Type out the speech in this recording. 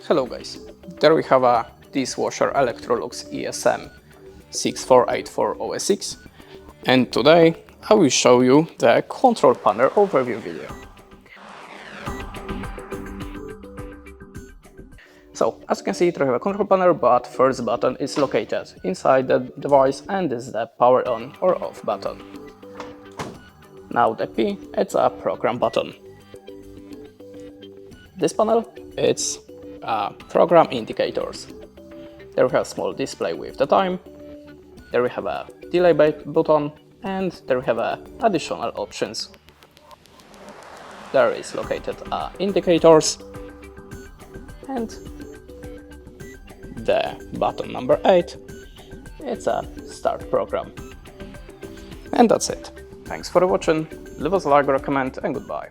Hello guys, there we have a dishwasher Electrolux ESM64840SX, and today I will show you the control panel overview video. So, as you can see, we have a control panel, but first button is located inside the device and is the power on or off button. Now the P, it's a program button. This panel, it's program indicators. There we have a small display with the time, there we have a delay button, and there we have additional options. There is located indicators, and the button number 8, it's a start program. And that's it. Thanks for watching, leave us a like or a comment, and goodbye.